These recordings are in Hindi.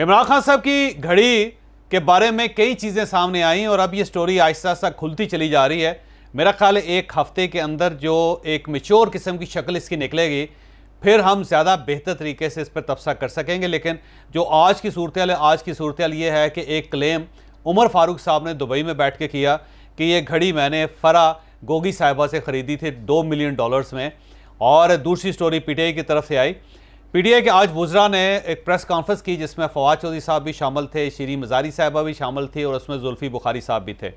इमरान खान साहब की घड़ी के बारे में कई चीज़ें सामने आई और अब ये स्टोरी आहिस्ता आहिस्ता खुलती चली जा रही है। मेरा ख्याल है एक हफ्ते के अंदर जो एक मैच्योर किस्म की शक्ल इसकी निकलेगी, फिर हम ज़्यादा बेहतर तरीके से इस पर तबसरा कर सकेंगे। लेकिन जो आज की सूरत है, आज की सूरत ये है कि एक क्लेम उमर फारूक साहब ने दुबई में बैठ के किया कि ये घड़ी मैंने फ़रा गोगी साहिबा से ख़रीदी थी $2 मिलियन में। और दूसरी स्टोरी पीटीआई की तरफ से आई। पीटीआई के आज वुज़रा ने एक प्रेस कॉन्फ्रेंस की जिसमें फवाद चौधरी साहब भी शामिल थे, शीरी मज़ारी साहिबा भी शामिल थी और उसमें जुल्फ़ी बुखारी साहब भी थे।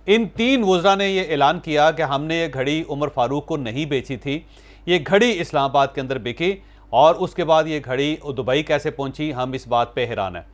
इन तीन वुज़रा ने यह ऐलान किया कि हमने ये घड़ी उमर फारूक को नहीं बेची थी, ये घड़ी इस्लामाबाद के अंदर बिकी और उसके बाद ये घड़ी दुबई कैसे पहुंची, हम इस बात पे हैरान हैं।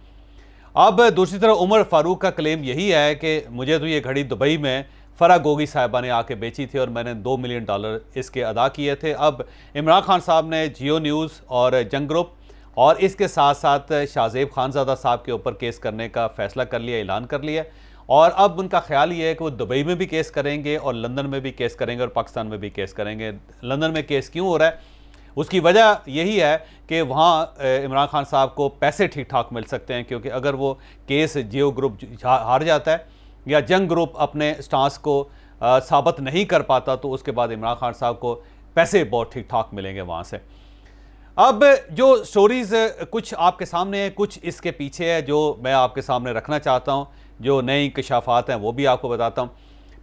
अब दूसरी तरफ उमर फारूक का क्लेम यही है कि मुझे तो ये घड़ी दुबई में फ़रा गोगी साहिबा ने आके बेची थी और मैंने $2 मिलियन इसके अदा किए थे। अब इमरान खान साहब ने जियो न्यूज़ और जंग ग्रुप और इसके साथ साथ शाहजेब खानज़ादा साहब के ऊपर केस करने का फ़ैसला कर लिया, ऐलान कर लिया। और अब उनका ख्याल ये है कि वो दुबई में भी केस करेंगे और लंदन में भी केस करेंगे और पाकिस्तान में भी केस करेंगे। लंदन में केस क्यों हो रहा है, उसकी वजह यही है कि वहाँ इमरान खान साहब को पैसे ठीक ठाक मिल सकते हैं, क्योंकि अगर वो केस जियो ग्रुप हार जाता है या जंग ग्रुप अपने स्टांस को साबित नहीं कर पाता तो उसके बाद इमरान खान साहब को पैसे बहुत ठीक ठाक मिलेंगे वहाँ से। अब जो स्टोरीज़ कुछ आपके सामने है, कुछ इसके पीछे है जो मैं आपके सामने रखना चाहता हूँ, जो नई इंकशाफात हैं वो भी आपको बताता हूँ।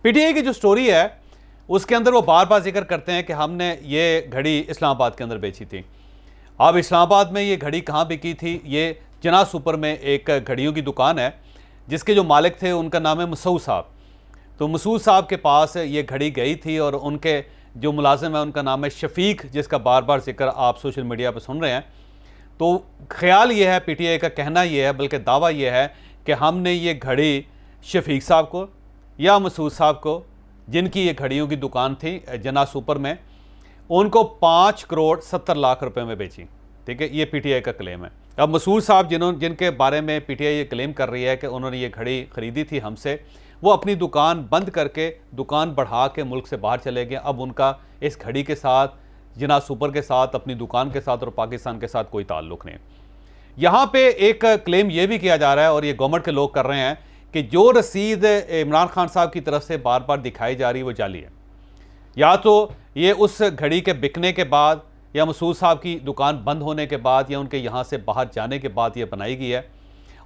पीटीआई की जो स्टोरी है उसके अंदर वो बार बार जिक्र करते हैं कि हमने ये घड़ी इस्लामाबाद के अंदर बेची थी। अब इस्लामाबाद में ये घड़ी कहाँ बिकी थी? ये जना सुपर में एक घड़ियों की दुकान है जिसके जो मालिक थे उनका नाम है मसूद साहब। तो मसूद साहब के पास ये घड़ी गई थी और उनके जो मुलाजिम है उनका नाम है शफीक, जिसका बार बार जिक्र आप सोशल मीडिया पर सुन रहे हैं। तो ख्याल ये है, पीटीआई का कहना ये है, बल्कि दावा ये है कि हमने ये घड़ी शफीक साहब को या मसूद साहब को, जिनकी ये घड़ियों की दुकान थी जना सुपर में, उनको 5 करोड़ 70 लाख रुपए में बेची। ठीक है, ये पीटीआई का क्लेम है। अब मसूद साहब जिनके बारे में पीटीआई ये क्लेम कर रही है कि उन्होंने ये घड़ी ख़रीदी थी हमसे, वो अपनी दुकान बंद करके दुकान बढ़ा के मुल्क से बाहर चले गए। अब उनका इस घड़ी के साथ, जना सुपर के साथ, अपनी दुकान के साथ और पाकिस्तान के साथ कोई ताल्लुक़ नहीं। यहाँ पे एक क्लेम ये भी किया जा रहा है और ये गवर्नमेंट के लोग कर रहे हैं कि जो रसीद इमरान खान साहब की तरफ से बार बार दिखाई जा रही है वो जाली है। या तो ये उस घड़ी के बिकने के बाद या मसूद साहब की दुकान बंद होने के बाद या उनके यहाँ से बाहर जाने के बाद ये बनाई गई है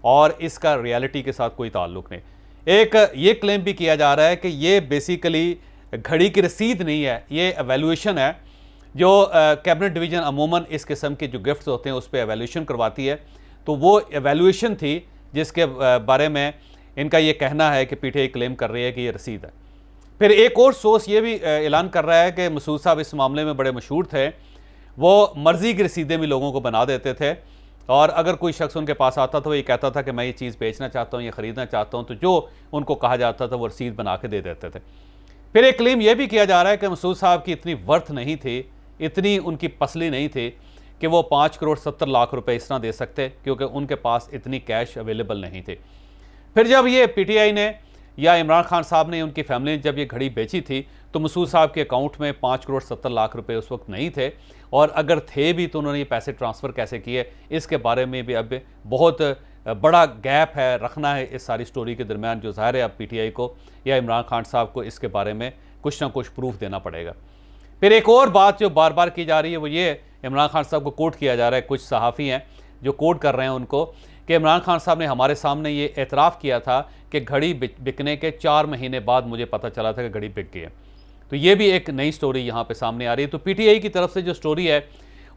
और इसका रियलिटी के साथ कोई ताल्लुक़ नहीं। एक ये क्लेम भी किया जा रहा है कि ये बेसिकली घड़ी की रसीद नहीं है, ये एवेल्यूएशन है जो कैबिनेट डिवीज़न अमूमन इस किस्म के जो गिफ्ट्स होते हैं उस पर एवेल्यूएशन करवाती है। तो वो एवेल्यूएशन थी जिसके बारे में इनका ये कहना है कि पीटीआई क्लेम कर रही है कि ये रसीद है। फिर एक और सोर्स ये भी ऐलान कर रहा है कि मसूद साहब इस मामले में बड़े मशहूर थे, वो मर्ज़ी की रसीदें भी लोगों को बना देते थे और अगर कोई शख्स उनके पास आता था वो ये कहता था कि मैं ये चीज़ बेचना चाहता हूँ, ये ख़रीदना चाहता हूँ, तो जो उनको कहा जाता था वो रसीद बना के दे देते थे। फिर एक क्लेम ये भी किया जा रहा है कि मसूद साहब की इतनी वर्थ नहीं थी, इतनी उनकी पसली नहीं थी कि वो 5 करोड़ 70 लाख रुपए इस तरह दे सकते, क्योंकि उनके पास इतनी कैश अवेलेबल नहीं थी। फिर जब ये पीटीआई ने या इमरान खान साहब ने, उनकी फैमिली ने जब ये घड़ी बेची थी तो मसूद साहब के अकाउंट में 5 करोड़ 70 लाख रुपए उस वक्त नहीं थे, और अगर थे भी तो उन्होंने ये पैसे ट्रांसफ़र कैसे किए, इसके बारे में भी अब बहुत बड़ा गैप है, रखना है इस सारी स्टोरी के दरमियान, जो ज़ाहिर है अब पीटीआई को या इमरान खान साहब को इसके बारे में कुछ ना कुछ प्रूफ देना पड़ेगा। फिर एक और बात जो बार बार की जा रही है वो ये, इमरान खान साहब को कोट किया जा रहा है, कुछ सहाफ़ी हैं जो कोट कर रहे हैं उनको, कि इमरान खान साहब ने हमारे सामने ये एतराफ़ किया था कि घड़ी बिकने के 4 महीने बाद मुझे पता चला था कि घड़ी बिक गई है। तो ये भी एक नई स्टोरी यहाँ पे सामने आ रही है। तो पीटीआई की तरफ से जो स्टोरी है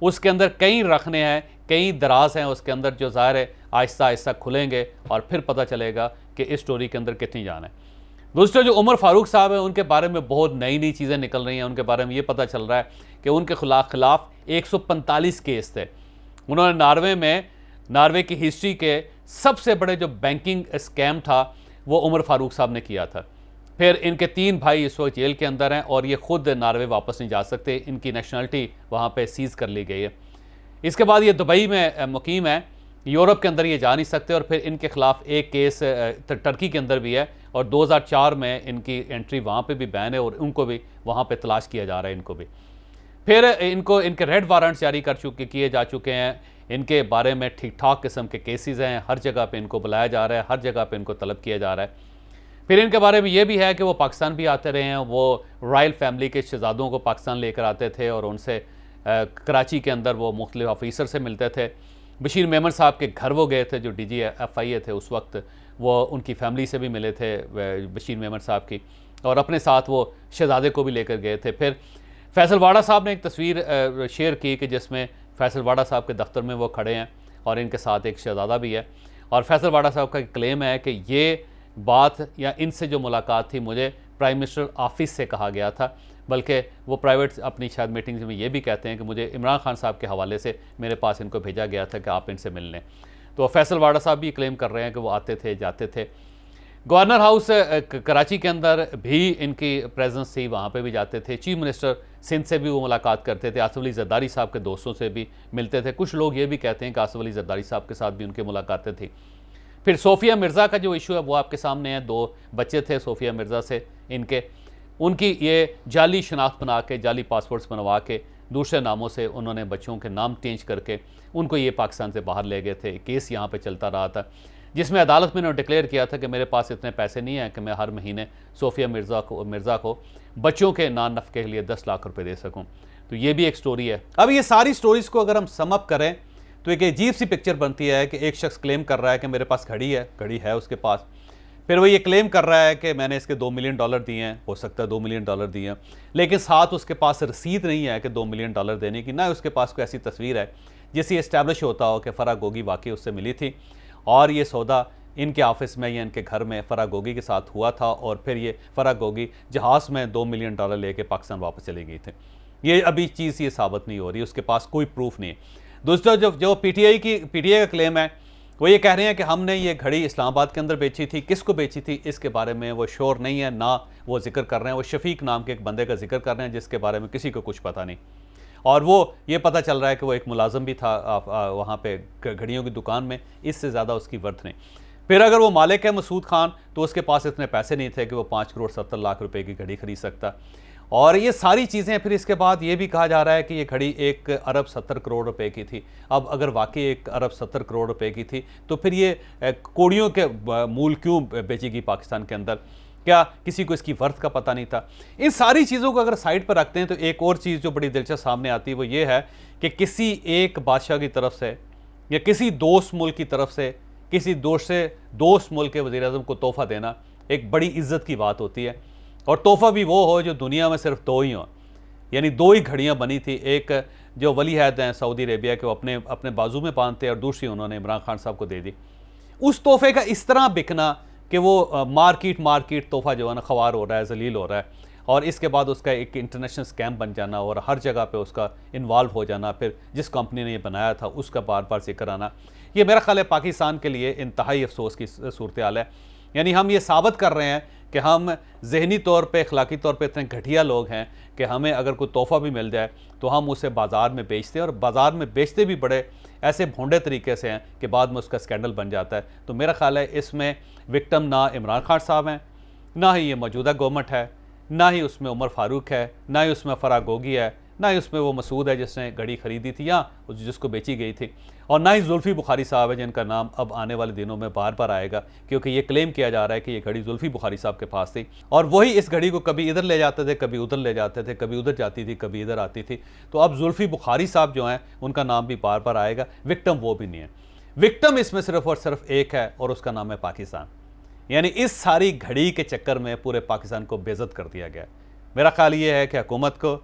उसके अंदर कई रखने हैं, कई दराज हैं उसके अंदर, जो ज़ाहिर है आहिस्ता आहिस्ता खुलेंगे और फिर पता चलेगा कि इस स्टोरी के अंदर कितनी जान है। दोस्तों, जो उमर फारूक साहब हैं उनके बारे में बहुत नई नई चीज़ें निकल रही हैं। उनके बारे में ये पता चल रहा है कि उनके खिलाफ 145 केस थे। उन्होंने नॉर्वे की हिस्ट्री के सबसे बड़े जो बैंकिंग स्कैम था वो उमर फारूक साहब ने किया था। फिर इनके 3 भाई इस वक्त जेल के अंदर हैं और ये खुद नॉर्वे वापस नहीं जा सकते, इनकी नेशनलिटी वहाँ पे सीज़ कर ली गई है। इसके बाद ये दुबई में मुकीम है, यूरोप के अंदर ये जा नहीं सकते। और फिर इनके खिलाफ एक केस टर्की के अंदर भी है और 2004 में इनकी एंट्री वहाँ पे भी बैन है और उनको भी वहाँ पे तलाश किया जा रहा है इनको भी। फिर इनके रेड वारंट्स जारी किए जा चुके हैं इनके बारे में ठीक ठाक किस्म के केसेस हैं, हर जगह पे इनको बुलाया जा रहा है, हर जगह पे इनको तलब किया जा रहा है। फिर इनके बारे में ये भी है कि वो पाकिस्तान भी आते रहे हैं, वो रॉयल फैमिली के शहजादों को पाकिस्तान लेकर आते थे और उनसे कराची के अंदर वो मुख्तलिफ ऑफिसर से मिलते थे। बशीर मेमन साहब के घर वो गए थे, जो DGFIA थे उस वक्त, वो उनकी फैमिली से भी मिले थे बशीर मेमन साहब की, और अपने साथ वो शहजादे को भी लेकर गए थे। फिर फैसल वाडा साहब ने एक तस्वीर शेयर की कि जिसमें फैसल वाडा साहब के दफ्तर में वो खड़े हैं और इनके साथ एक शहजादा भी है, और फैसल वाडा साहब का क्लेम है कि ये बात या इनसे जो मुलाकात थी मुझे प्राइम मिनिस्टर ऑफिस से कहा गया था, बल्कि वो प्राइवेट अपनी शायद मीटिंग्स में ये भी कहते हैं कि मुझे इमरान खान साहब के हवाले से मेरे पास इनको भेजा गया था कि आप इनसे मिल लें। तो फैसल वाडा साहब भी क्लेम कर रहे हैं कि वो आते थे, जाते थे। गवर्नर हाउस कराची के अंदर भी इनकी प्रेजेंस थी, वहाँ पे भी जाते थे। चीफ मिनिस्टर सिंध से भी वो मुलाकात करते थे, आसिफ अली जरदारी साहब के दोस्तों से भी मिलते थे। कुछ लोग ये भी कहते हैं कि आसिफ अली जरदारी साहब के साथ भी उनकी मुलाकातें थी। फिर सोफिया मिर्ज़ा का जो इशू है वो आपके सामने है। 2 बच्चे थे सोफिया मिर्ज़ा से इनके, उनकी ये जाली शनाख्त बना के, जाली पासपोर्ट्स बनवा के, दूसरे नामों से उन्होंने बच्चों के नाम चेंज करके उनको ये पाकिस्तान से बाहर ले गए थे। केस यहाँ पे चलता रहा था, जिसमें अदालत में उन्होंने डिक्लेयर किया था कि मेरे पास इतने पैसे नहीं हैं कि मैं हर महीने सोफिया मिर्ज़ा को बच्चों के नान नफ़के के लिए 10 लाख रुपए दे सकूँ। तो ये भी एक स्टोरी है। अब ये सारी स्टोरीज़ को अगर हम सम अप करें तो एक अजीब सी पिक्चर बनती है कि एक शख्स क्लेम कर रहा है कि मेरे पास घड़ी है उसके पास, फिर वो ये क्लेम कर रहा है कि मैंने इसके $2 मिलियन दिए हैं, हो सकता है $2 मिलियन दिए हैं, लेकिन साथ उसके पास रसीद नहीं है कि $2 मिलियन देने की, ना उसके पास कोई ऐसी तस्वीर है जिससे इस्टेब्लिश होता हो कि फराह गोगी वाकई उससे मिली थी और ये सौदा इनके ऑफिस में या इनके घर में फराह गोगी के साथ हुआ था, और फिर ये फराह गोगी जहाज़ में $2 मिलियन लेके पाकिस्तान वापस चली गई थी। ये अभी चीज़ ये साबित नहीं हो रही, उसके पास कोई प्रूफ नहीं है। दोस्तों, जो पीटीआई का क्लेम है वो ये कह रहे हैं कि हमने ये घड़ी इस्लामाबाद के अंदर बेची थी, किसको बेची थी इसके बारे में वो श्योर नहीं है, ना वो जिक्र कर रहे हैं। वो शफीक नाम के एक बंदे का जिक्र कर रहे हैं जिसके बारे में किसी को कुछ पता नहीं, और वो ये पता चल रहा है कि वो एक मुलाजिम भी था वहाँ पे घड़ियों की दुकान में, इससे ज़्यादा उसकी वर्थ नहीं। फिर अगर वो मालिक है मसूद खान तो उसके पास इतने पैसे नहीं थे कि वो 5 करोड़ 70 लाख रुपए की घड़ी खरीद सकता, और ये सारी चीज़ें। फिर इसके बाद ये भी कहा जा रहा है कि ये घड़ी 1 अरब 70 करोड़ रुपए की थी। अब अगर वाकई 1 अरब 70 करोड़ रुपए की थी तो फिर ये कौड़ियों के मूल क्यों बेचेगी पाकिस्तान के अंदर? क्या किसी को इसकी वर्थ का पता नहीं था? इन सारी चीज़ों को अगर साइड पर रखते हैं तो एक और चीज़ जो बड़ी दिलचस्प सामने आती है वो ये है कि किसी एक बादशाह की तरफ से या किसी दोस्त मुल्क की तरफ से किसी दोस्त मुल्क के वज़ीर-ए-आज़म को तोहफ़ा देना एक बड़ी इज्जत की बात होती है, और तोहफ़ा भी वो हो जो दुनिया में सिर्फ 2 ही हो। यानी 2 ही घड़ियाँ बनी थी, एक जो वली अहद हैं सऊदी अरेबिया के, वो अपने बाजू में बांधते, और दूसरी उन्होंने इमरान खान साहब को दे दी। उस तोहफे का इस तरह बिकना कि वो मार्केट तोहफा जो है ना ख़वार हो रहा है, जलील हो रहा है, और इसके बाद उसका एक इंटरनेशनल स्कैम बन जाना और हर जगह पे उसका इन्वॉल्व हो जाना, फिर जिस कंपनी ने ये बनाया था उसका बार बार जिक्र आना, ये मेरा ख्याल है पाकिस्तान के लिए इंतहाई अफसोस की सूरत हाल है। यानी हम ये साबित कर रहे हैं कि हम ज़हनी तौर पे, अखलाकी तौर पे इतने घटिया लोग हैं कि हमें अगर कोई तोहफ़ा भी मिल जाए तो हम उसे बाज़ार में बेचते हैं, और बाज़ार में बेचते भी बड़े ऐसे भोंडे तरीके से हैं कि बाद में उसका स्कैंडल बन जाता है। तो मेरा ख्याल है इसमें विक्टिम ना इमरान खान साहब हैं, ना ही ये मौजूदा गवर्नमेंट है, ना ही उसमें उमर फारूक है, ना ही उसमें फराह गोगी है, ना ही उसमें वो मसूद है जिसने घड़ी ख़रीदी थी या जिसको बेची गई थी, और ना ही जुल्फ़ी बुखारी साहब है जिनका नाम अब आने वाले दिनों में बार बार आएगा, क्योंकि ये क्लेम किया जा रहा है कि ये घड़ी जुल्फ़ी बुखारी साहब के पास थी और वही इस घड़ी को कभी इधर ले जाते थे, कभी उधर ले जाते थे, कभी उधर जाती थी, कभी इधर आती थी। तो अब जुल्फ़ी बुखारी साहब जो हैं उनका नाम भी बार बार आएगा, विक्टिम वो भी नहीं है। विक्टिम इसमें सिर्फ और सिर्फ एक है और उसका नाम है पाकिस्तान। यानी इस सारी घड़ी के चक्कर में पूरे पाकिस्तान को बेइज्जत कर दिया गया। मेरा ख्याल ये है कि हुकूमत को,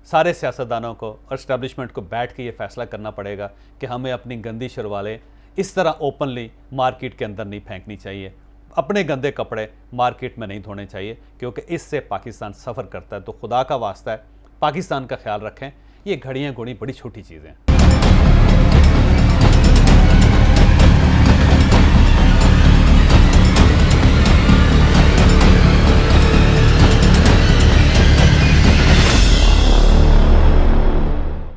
सारे सियासतदानों को और इस्टेब्लिशमेंट को बैठ के ये फैसला करना पड़ेगा कि हमें अपनी गंदी शलवारें इस तरह ओपनली मार्केट के अंदर नहीं फेंकनी चाहिए, अपने गंदे कपड़े मार्केट में नहीं धोने चाहिए, क्योंकि इससे पाकिस्तान सफ़र करता है। तो खुदा का वास्ता है पाकिस्तान का ख्याल रखें, ये घड़ियाँ घोड़ी बड़ी छोटी चीज़ें हैं।